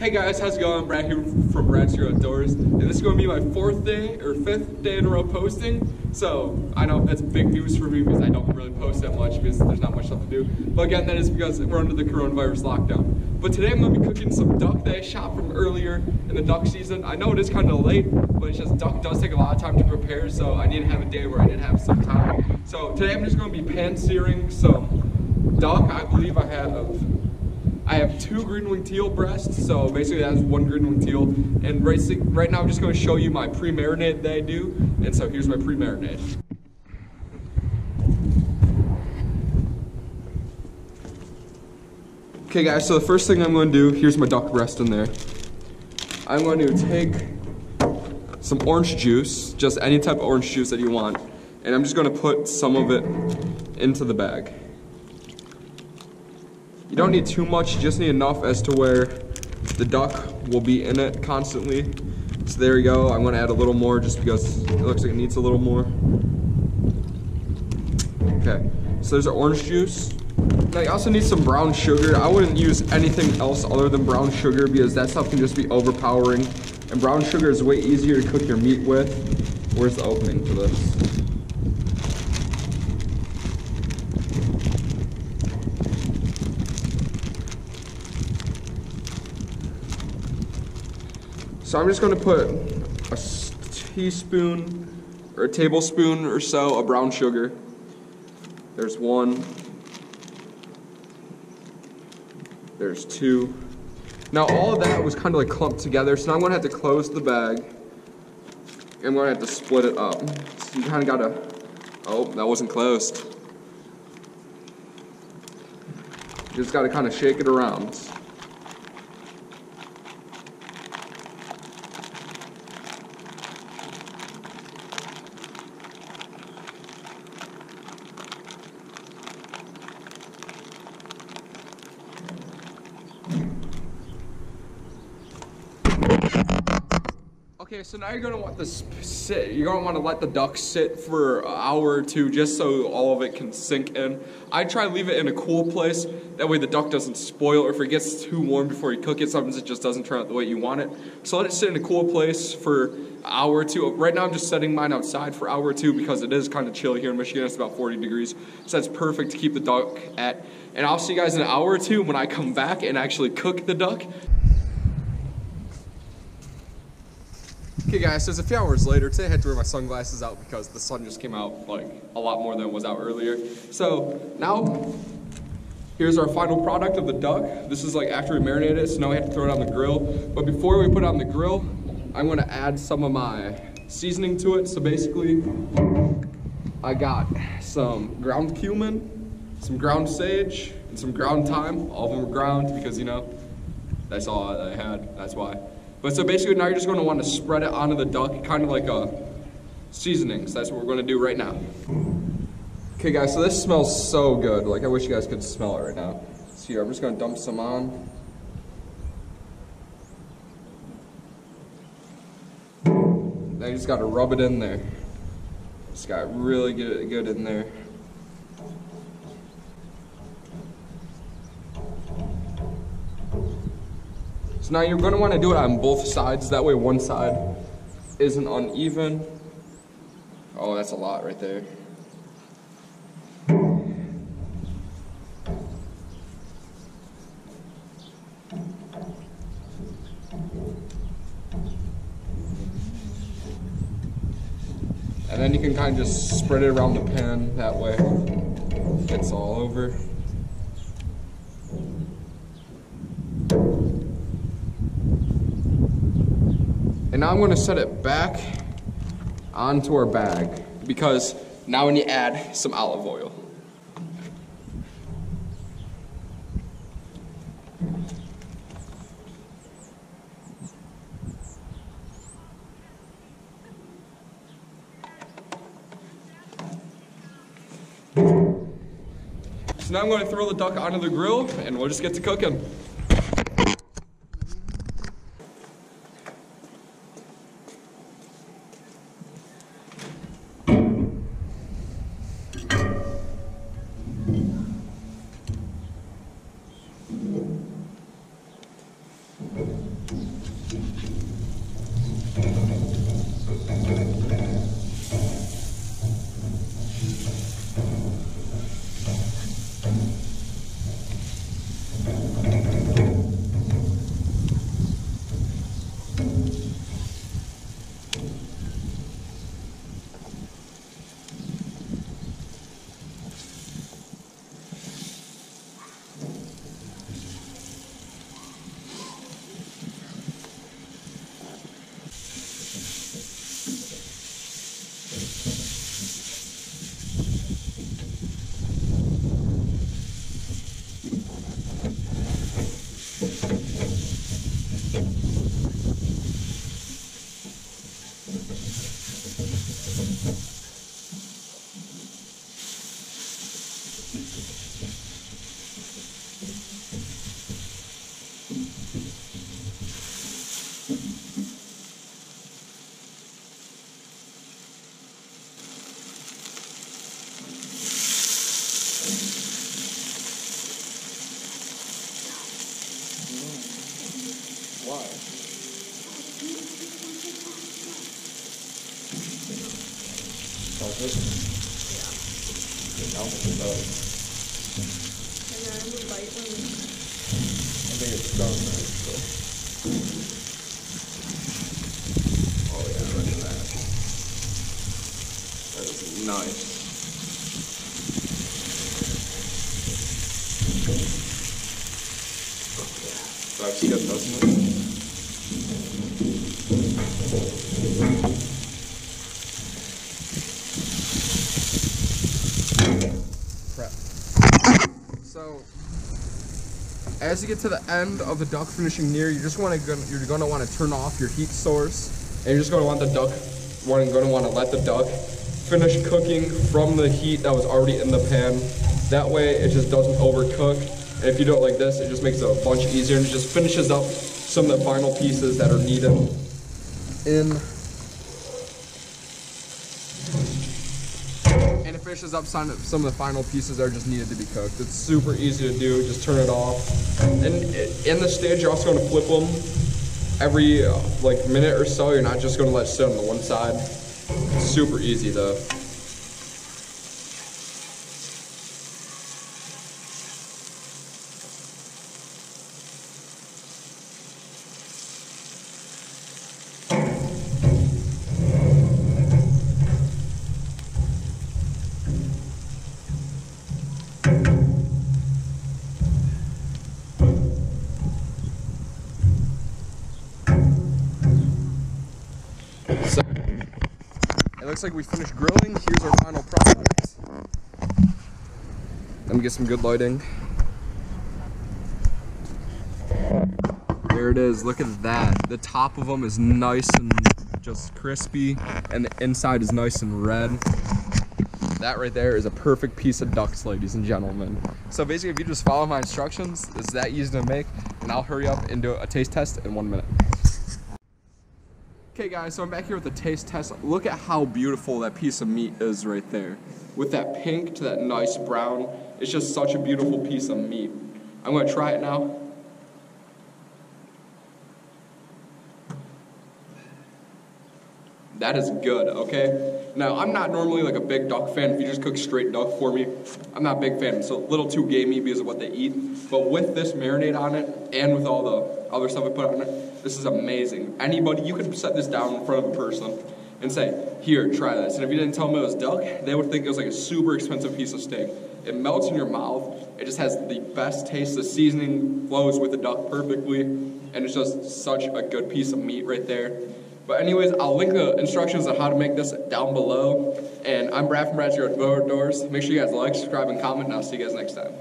Hey guys, how's it going? Brad here from Brad's Here Outdoors, and this is going to be my fifth day in a row posting. So I know that's big news for me because I don't really post that much because there's not much stuff to do. But again, that is because we're under the coronavirus lockdown. But today I'm going to be cooking some duck that I shot from earlier in the duck season. I know it is kind of late, but it's just duck does take a lot of time to prepare, so I need to have a day where I did have some time. So today I'm just going to be pan searing some duck. I believe I have 2 green wing teal breasts, so basically that's 1 green wing teal. And right now I'm just going to show you my pre-marinade that I do. And so here's my pre-marinade. Okay guys, so the first thing I'm going to do, here's my duck breast in there. I'm going to take some orange juice, just any type of orange juice that you want, and I'm just going to put some of it into the bag. You don't need too much, you just need enough as to where the duck will be in it constantly. So there you go. I'm going to add a little more just because it looks like it needs a little more. Okay, so there's our orange juice. Now you also need some brown sugar. I wouldn't use anything else other than brown sugar because that stuff can just be overpowering. And brown sugar is way easier to cook your meat with. Where's the opening for this? So I'm just going to put a teaspoon or a tablespoon or so of brown sugar. There's 1. There's 2. Now all of that was kind of like clumped together, so now I'm going to have to close the bag. I'm going to have to split it up. So you kind of got to, oh, that wasn't closed. You just got to kind of shake it around. Okay, so now you're gonna want this sit. You're gonna want to let the duck sit for an hour or 2 just so all of it can sink in. I try to leave it in a cool place. That way the duck doesn't spoil, or if it gets too warm before you cook it, sometimes it just doesn't turn out the way you want it. So let it sit in a cool place for an hour or 2. Right now I'm just setting mine outside for an hour or 2 because it is kind of chilly here in Michigan. It's about 40 degrees. So that's perfect to keep the duck at. And I'll see you guys in an hour or 2 when I come back and actually cook the duck. Okay guys, so it's a few hours later. Today I had to wear my sunglasses out because the sun just came out like a lot more than it was out earlier. So now, here's our final product of the duck. This is like after we marinated it, so now we have to throw it on the grill. But before we put it on the grill, I'm gonna add some of my seasoning to it. So basically, I got some ground cumin, some ground sage, and some ground thyme. All of them were ground because, you know, that's all I had, that's why. But so basically now you're just going to want to spread it onto the duck, kind of like a seasoning. So that's what we're going to do right now. Okay guys, so this smells so good. Like I wish you guys could smell it right now. So here, I'm just going to dump some on. Now you just got to rub it in there. Just got to really get it good in there. So now you're going to want to do it on both sides, that way one side isn't uneven. Oh, that's a lot right there. And then you can kind of just spread it around the pan, that way it's all over. And now I'm going to set it back onto our bag because now we need to add some olive oil. So now I'm going to throw the duck onto the grill and we'll just get to cooking. does it? Yeah. I don't think it does. And then the light one. I think it's done actually. Oh yeah, look at that. That is nice. That's good, doesn't it? Prep. So, as you get to the end of the duck finishing near, you're gonna want to turn off your heat source, and you're just gonna want the duck. You're gonna want to let the duck finish cooking from the heat that was already in the pan. That way, it just doesn't overcook. And if you do it like this, it just makes it a bunch easier and it just finishes up some of the final pieces that are needed in. And it finishes up some of the final pieces that are just needed to be cooked. It's super easy to do, just turn it off. And in this stage, you're also gonna flip them every like minute or so. You're not just gonna let it sit on the one side. It's super easy though. So, it looks like we finished grilling. Here's our final product. Let me get some good lighting. There it is, look at that. The top of them is nice and just crispy, and the inside is nice and red. That right there is a perfect piece of ducks, ladies and gentlemen. So basically, if you just follow my instructions, it's that easy to make, and I'll hurry up and do a taste test in 1 minute. Okay guys, so I'm back here with the taste test. Look at how beautiful that piece of meat is right there. With that pink to that nice brown, it's just such a beautiful piece of meat. I'm gonna try it now. That is good, okay? Now, I'm not normally like a big duck fan. If you just cook straight duck for me, I'm not a big fan. It's a little too gamey because of what they eat. But with this marinade on it, and with all the other stuff I put on it, this is amazing. Anybody, you could set this down in front of a person and say, here, try this. And if you didn't tell them it was duck, they would think it was like a super expensive piece of steak. It melts in your mouth. It just has the best taste. The seasoning flows with the duck perfectly. And it's just such a good piece of meat right there. But anyways, I'll link the instructions on how to make this down below. And I'm Brad from Brad's Yard Doors. Make sure you guys like, subscribe, and comment, and I'll see you guys next time.